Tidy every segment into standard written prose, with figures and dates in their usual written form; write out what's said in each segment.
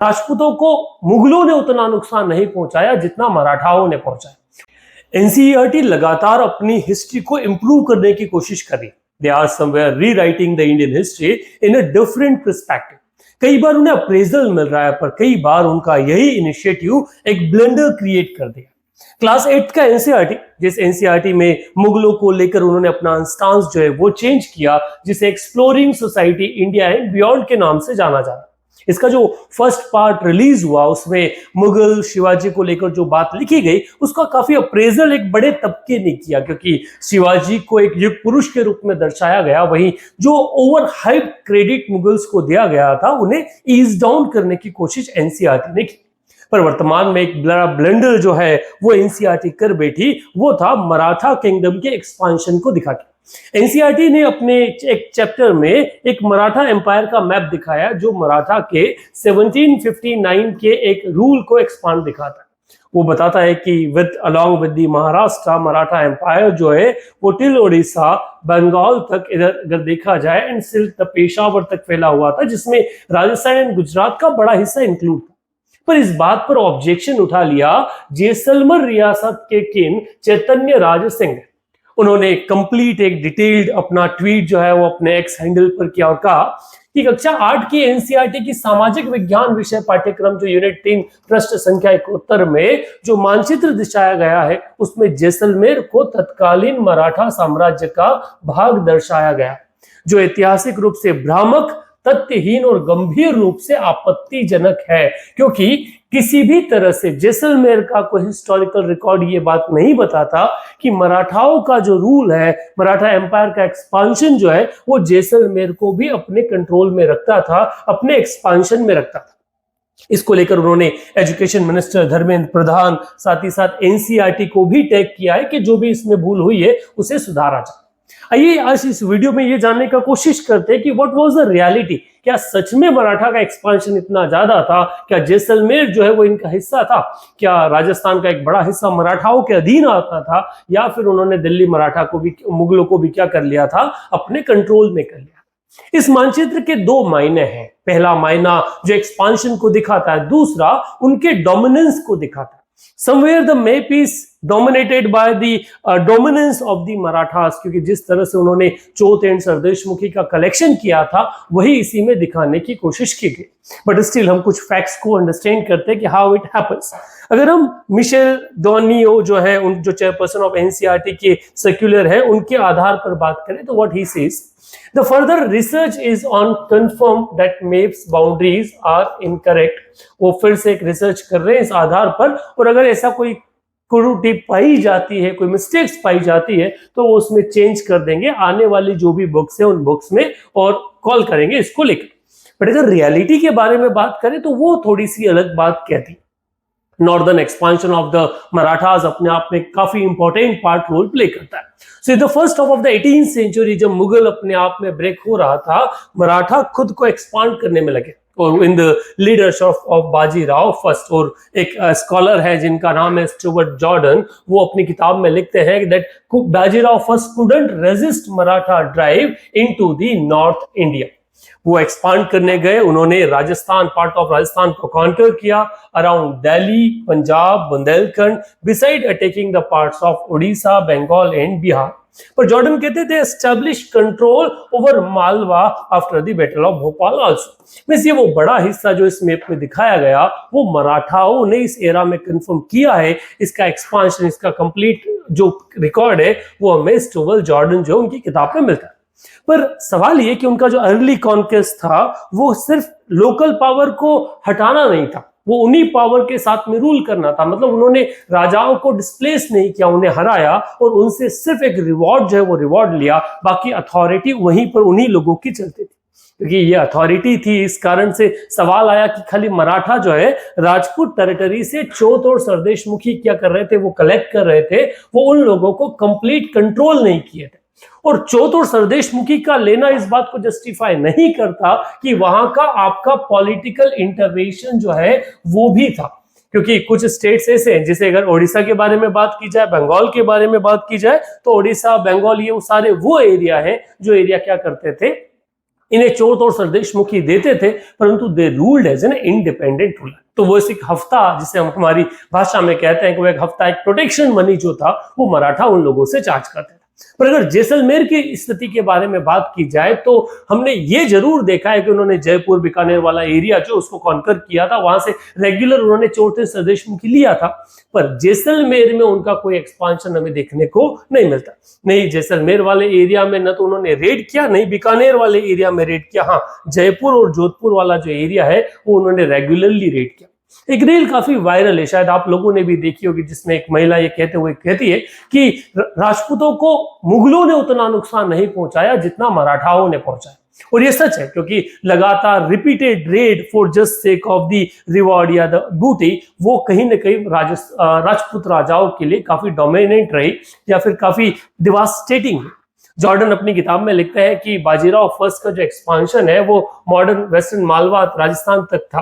राजपूतों को मुगलों ने उतना नुकसान नहीं पहुंचाया जितना मराठाओं ने पहुंचाया। एनसीईआरटी लगातार अपनी हिस्ट्री को इंप्रूव करने की कोशिश कर रही। They are somewhere rewriting the Indian history in a different perspective. कई बार उन्हें अप्रेजल मिल रहा है, पर कई बार उनका यही इनिशिएटिव एक ब्लेंडर क्रिएट कर दिया। क्लास 8 का एनसीईआरटी, जिस एनसीईआरटी में मुगलों को लेकर उन्होंने अपना स्टांस जो है वो चेंज किया, जिसे exploring society India and beyond के नाम से जाना जाता। इसका जो फर्स्ट पार्ट रिलीज हुआ उसमें मुगल शिवाजी को लेकर जो बात लिखी गई उसका काफी अप्रेजल एक बड़े तबके ने किया, क्योंकि शिवाजी को एक युग पुरुष के रूप में दर्शाया गया। वहीं जो ओवर हाइप क्रेडिट मुगल्स को दिया गया था उन्हें ईज डाउन करने की कोशिश एनसीईआरटी ने की। पर वर्तमान में एक बड़ा ब्लेंडर जो है वो एनसीईआरटी कर बैठी, वो था मराठा किंगडम के एक्सपांशन को दिखा के। एनसीईआरटी ने अपने एक चैप्टर में एक मराठा एम्पायर का मैप दिखाया जो मराठा के 1759 के एक रूल को एक्सपांड दिखाता है। वो बताता है कि along with the Maharashtra, Maratha empire जो है वो टिल ओडिशा, बंगाल तक इधर अगर देखा जाए एंड सिल्क तक पेशावर तक फैला हुआ था, जिसमें राजस्थान एंड गुजरात का बड़ा हिस्सा इंक्लूड था। पर इस बात पर ऑब्जेक्शन उठा लिया जैसलमेर रियासत के किंग चैतन्य राज सिंह। उन्होंने कंप्लीट एक डिटेल्ड अपना ट्वीट जो है वो अपने एक्स हैंडल पर किया और कहा कि कक्षा 8 की एनसीईआरटी की सामाजिक विज्ञान विषय पाठ्यक्रम जो यूनिट 3 पृष्ठ संख्या 71 में जो मानचित्र दर्शाया गया है उसमें जैसलमेर को तत्कालीन मराठा साम्राज्य का भाग दर्शाया गया, जो ऐतिहासिक रूप से भ्रामक, तथ्यहीन और गंभीर रूप से आपत्तिजनक है, क्योंकि किसी भी तरह से जैसलमेर का कोई हिस्टोरिकल रिकॉर्ड ये बात नहीं बताता कि मराठाओं का जो रूल है, मराठा एम्पायर का एक्सपांशन जो है वो जैसलमेर को भी अपने कंट्रोल में रखता था, अपने एक्सपांशन में रखता था। इसको लेकर उन्होंने एजुकेशन मिनिस्टर धर्मेंद्र प्रधान, साथ ही साथ एनसीईआरटी को भी टैग किया है कि जो भी इसमें भूल हुई है उसे सुधारा जाए। आइए आज इस वीडियो में ये जानने का कोशिश करते हैं कि व्हाट वाज द रियलिटी। क्या सच में मराठा का एक्सपांशन इतना ज्यादा था? क्या जैसलमेर जो है वो इनका हिस्सा था? क्या राजस्थान का एक बड़ा हिस्सा मराठाओं के अधीन आता था? या फिर उन्होंने दिल्ली मराठा को भी, मुगलों को भी क्या कर लिया था, अपने कंट्रोल में कर लिया? इस मानचित्र के दो मायने हैं। पहला मायना जो एक्सपांशन को दिखाता है, दूसरा उनके डोमिनेंस को दिखाता है। Somewhere the map is dominated by the dominance of the Marathas, क्योंकि जिस तरह से उन्होंने चौथ एंड सरदेशमुखी का कलेक्शन किया था वही इसी में दिखाने की कोशिश की गई। बट स्टिल हम कुछ फैक्ट्स को अंडरस्टैंड करते हैं कि हाउ इट हैपेंस। अगर हम मिशेल डोनियो जो है, उन जो चेयरपर्सन ऑफ एनसीईआरटी के सर्कुलर है, उनके आधार पर बात करें तो what he says, the further research is on confirm that maps boundaries are incorrect। वो फिर से एक रिसर्च कर रहे हैं इस आधार पर, और अगर ऐसा कोई त्रुटि पाई जाती है, कोई मिस्टेक्स पाई जाती है तो वो उसमें चेंज कर देंगे आने वाली जो भी बुक्स है उन बुक्स में, और कॉल करेंगे इसको लेकर। बट अगर रियलिटी के बारे में बात करें तो वो थोड़ी सी अलग बात कहती। Northern expansion of the Marathas अपने आप में काफी इंपॉर्टेंट पार्ट रोल प्ले करता है। So the first half of the 18th century जब मुगल अपने आप में ब्रेक हो रहा था, मराठा खुद को एक्सपांड करने में लगे, और in the leadership of Bajirao first. और एक स्कॉलर है जिनका नाम है स्टुअर्ट जॉर्डन, वो अपनी किताब में लिखते हैं that Bajirao first couldn't resist Maratha drive into the north India. वो एक्सपांड करने गए, उन्होंने राजस्थान, पार्ट ऑफ राजस्थान को कॉन्कर किया, around Delhi, Punjab, Bundelkhand, beside attacking the parts of Orissa, Bengal and Bihar. पर जॉर्डन कहते थे establish control over Malwa after the battle of Bhopal also. Means ये वो बड़ा हिस्सा जो इस मैप में दिखाया गया वो मराठाओं ने इस एरा में कंफर्म किया है। इसका एक्सपांशन, इसका कंप्लीट जो रिकॉर्ड है वो हमें स्टुअर्ट जॉर्डन जो उनकी किताब में मिलता है। पर सवाल ये कि उनका जो अर्ली कॉन्क्वेस्ट था वो सिर्फ लोकल पावर को हटाना नहीं था, वो उन्हीं पावर के साथ में रूल करना था। मतलब उन्होंने राजाओं को डिस्प्लेस नहीं किया, उन्हें हराया और उनसे सिर्फ एक रिवॉर्ड जो है वो रिवॉर्ड लिया, बाकी अथॉरिटी वहीं पर उन्हीं लोगों की चलती थी, क्योंकि ये अथॉरिटी थी। इस कारण से सवाल आया कि खाली मराठा जो है राजपूत टेरिटरी से चौथ और सरदेशमुखी क्या कर रहे थे, वो कलेक्ट कर रहे थे, वो उन लोगों को कंप्लीट कंट्रोल नहीं किए थे। और चौथ और सरदेशमुखी का लेना इस बात को जस्टिफाई नहीं करता कि वहां का आपका पॉलिटिकल इंटरवेंशन जो है वो भी था, क्योंकि कुछ स्टेट्स ऐसे हैं, जैसे अगर ओडिशा के बारे में बात की जाए, बंगाल के बारे में बात की जाए, तो ओडिशा, बंगाल ये सारे वो एरिया हैं जो एरिया क्या करते थे, इन्हें चौथ और सरदेशमुखी देते थे, परंतु they ruled as an independent ruler. तो वो एक हफ्ता, जिसे हम हमारी भाषा में कहते हैं कि वो एक हफ्ता, एक प्रोटेक्शन मनी जो था वो मराठा उन लोगों से चार्ज करते थे। पर अगर जैसलमेर की स्थिति के बारे में बात की जाए तो हमने ये जरूर देखा है कि उन्होंने जयपुर बीकानेर वाला एरिया जो उसको कॉन्कर किया था, वहां से रेगुलर उन्होंने चौथे सरदेशमुखी लिया था, पर जैसलमेर में उनका कोई एक्सपांशन हमें देखने को नहीं मिलता। नहीं जैसलमेर वाले एरिया में न तो उन्होंने रेड किया, नहीं बीकानेर वाले एरिया में रेड किया। हाँ, जयपुर और जोधपुर वाला जो एरिया है वो उन्होंने रेगुलरली रेड किया। एक रील काफी वायरल है, शायद आप लोगों ने भी देखी होगी, जिसमें एक महिला ये कहते हुए कहती है कि राजपूतों को मुगलों ने उतना नुकसान नहीं पहुंचाया जितना मराठाओं ने पहुंचाया। और ये सच है, क्योंकि लगातार repeated red for just sake of the reward या द बूटी, वो कहीं ना कहीं राजपूत राजाओं के लिए काफी डोमिनेंट रही या फिर काफी डिवास्टेटिंग। जॉर्डन अपनी किताब में लिखता है कि बाजीराव फर्स्ट का जो एक्सपांशन है वो मॉडर्न वेस्टर्न मालवा राजस्थान तक था,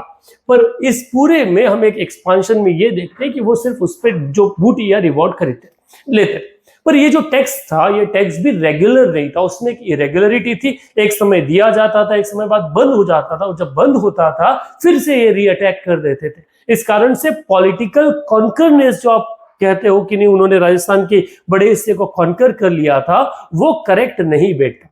पर इस पूरे में हम एक एक्सपांशन में ये देखते हैं कि वो सिर्फ उस पर जो बूटी या रिवॉर्ड खरीदते लेते। पर ये जो टैक्स था, ये टैक्स भी रेगुलर नहीं था, उसमें एक इरेगुलरिटी थी। एक समय दिया जाता था, एक समय बाद बंद हो जाता था, और जब बंद होता था फिर से ये रीअटैक कर देते थे। इस कारण से पॉलिटिकल कॉन्करनेस जो आप कहते हो कि नहीं उन्होंने राजस्थान के बड़े हिस्से को कॉन्कर कर लिया था, वो करेक्ट नहीं बैठता।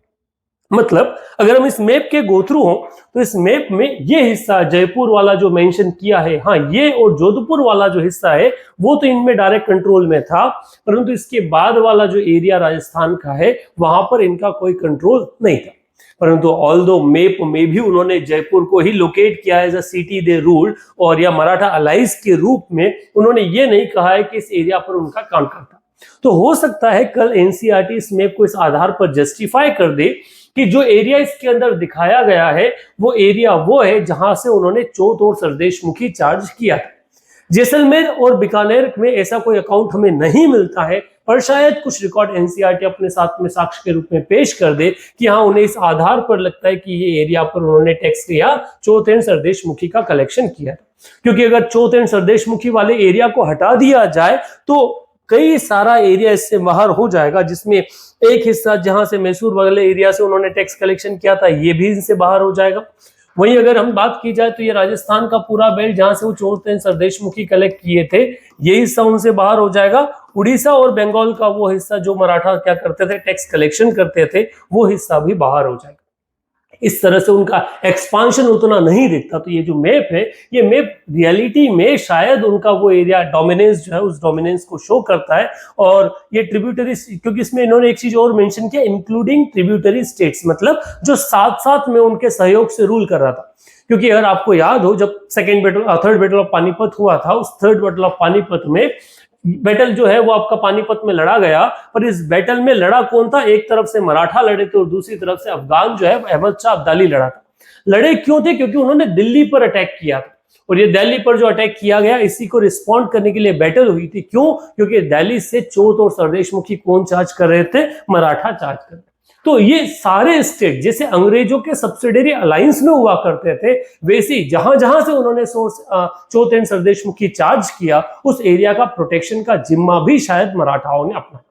मतलब अगर हम इस मैप के गो थ्रू हो तो इस मैप में ये हिस्सा जयपुर वाला जो मेंशन किया है, हाँ ये और जोधपुर वाला जो हिस्सा है वो तो इनमें डायरेक्ट कंट्रोल में था, परंतु इसके बाद वाला जो एरिया राजस्थान का है वहां पर इनका कोई कंट्रोल नहीं था। परंतु ऑल्दो मैप में भी उन्होंने जयपुर को ही लोकेट किया as a city they ruled, और या मराठा अलाइज के रूप में उन्होंने ये नहीं कहा है कि इस एरिया पर उनका काउंटर था। तो हो सकता है कल एनसीईआरटी इस मैप को इस आधार पर जस्टिफाई कर दे कि जो एरिया इसके अंदर दिखाया गया है वो एरिया वो है जहां से उन्होंने चौथ और सरदेशमुखी चार्ज किया था। जैसलमेर और बीकानेर में ऐसा कोई अकाउंट हमें नहीं मिलता है, पर शायद कुछ रिकॉर्ड एनसीईआरटी अपने साथ में साक्ष्य के रूप में पेश कर दे कि हाँ उन्हें इस आधार पर लगता है कि ये एरिया पर उन्होंने टैक्स किया, चौथ एंड सरदेशमुखी का कलेक्शन किया। क्योंकि अगर चौथ एंड सरदेशमुखी वाले एरिया को हटा दिया जाए तो कई सारा एरिया इससे बाहर हो जाएगा, जिसमें एक हिस्सा जहां से मैसूर वाले एरिया से उन्होंने टैक्स कलेक्शन किया था ये भी इनसे बाहर हो जाएगा। वहीं अगर हम बात की जाए तो ये राजस्थान का पूरा बेल्ट जहां से वो चौथ एंड सरदेशमुखी कलेक्ट किए थे ये हिस्सा उनसे बाहर हो जाएगा। उड़ीसा और बंगाल का वो हिस्सा जो मराठा क्या करते थे, टैक्स कलेक्शन करते थे, वो हिस्सा भी बाहर हो जाएगा। इस तरह से उनका एक्सपांशन उतना नहीं दिखता। तो ये जो मैप है, ये मैप रियलिटी में शायद उनका वो एरिया डोमिनेंस जो है उस डोमिनेंस को शो करता है। और ये ट्रिब्यूटरी, क्योंकि इसमें इन्होंने एक चीज और मेंशन किया, इंक्लूडिंग ट्रिब्यूटरी स्टेट्स, मतलब जो साथ साथ में उनके सहयोग से रूल कर रहा था। क्योंकि अगर आपको याद हो जब थर्ड बैटल ऑफ पानीपत हुआ था, उस थर्ड बैटल ऑफ पानीपत में बैटल जो है वो आपका पानीपत में लड़ा गया, पर इस बैटल में लड़ा कौन था? एक तरफ से मराठा लड़े थे और दूसरी तरफ से अफगान जो है अहमद शाह अब्दाली लड़ा था। लड़े क्यों थे? क्योंकि उन्होंने दिल्ली पर अटैक किया था, और ये दिल्ली पर जो अटैक किया गया इसी को रिस्पॉन्ड करने के लिए बैटल हुई थी। क्यों? क्योंकि दिल्ली से चौथ और सरदेशमुखी कौन चार्ज कर रहे थे? मराठा चार्ज कर रहे थे। तो ये सारे स्टेट जैसे अंग्रेजों के सब्सिडरी अलायंस में हुआ करते थे, वैसे ही जहां जहां से उन्होंने चौथ एंड सरदेशमुखी चार्ज किया उस एरिया का प्रोटेक्शन का जिम्मा भी शायद मराठाओं ने अपना।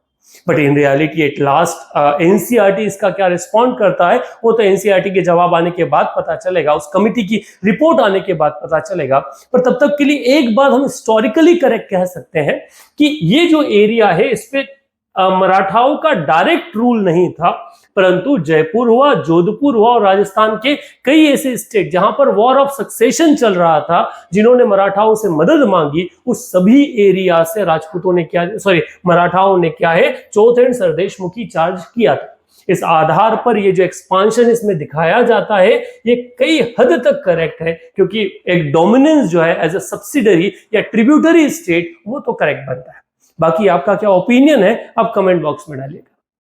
But in reality at last NCERT इसका क्या रिस्पॉन्ड करता है वो तो एनसीईआरटी के जवाब आने के बाद पता चलेगा, उस कमिटी की रिपोर्ट आने के बाद पता चलेगा। पर तब तक के लिए एक बात हम हिस्टोरिकली करेक्ट कह सकते हैं कि ये जो एरिया है इस पे मराठाओं का डायरेक्ट रूल नहीं था, परंतु जयपुर हुआ, जोधपुर हुआ और राजस्थान के कई ऐसे स्टेट जहां पर वॉर ऑफ सक्सेशन चल रहा था, जिन्होंने मराठाओं से मदद मांगी, उस सभी एरिया से राजपूतों ने मराठाओं ने क्या है, चौथ एंड सरदेशमुखी चार्ज किया था। इस आधार पर ये जो एक्सपांशन इसमें दिखाया जाता है ये कई हद तक करेक्ट है, क्योंकि एक डोमिनेंस जो है एज अ सब्सिडरी या ट्रिब्यूटरी स्टेट वो तो करेक्ट बनता है। बाकी आपका क्या ओपिनियन है आप कमेंट बॉक्स में डालिएगा।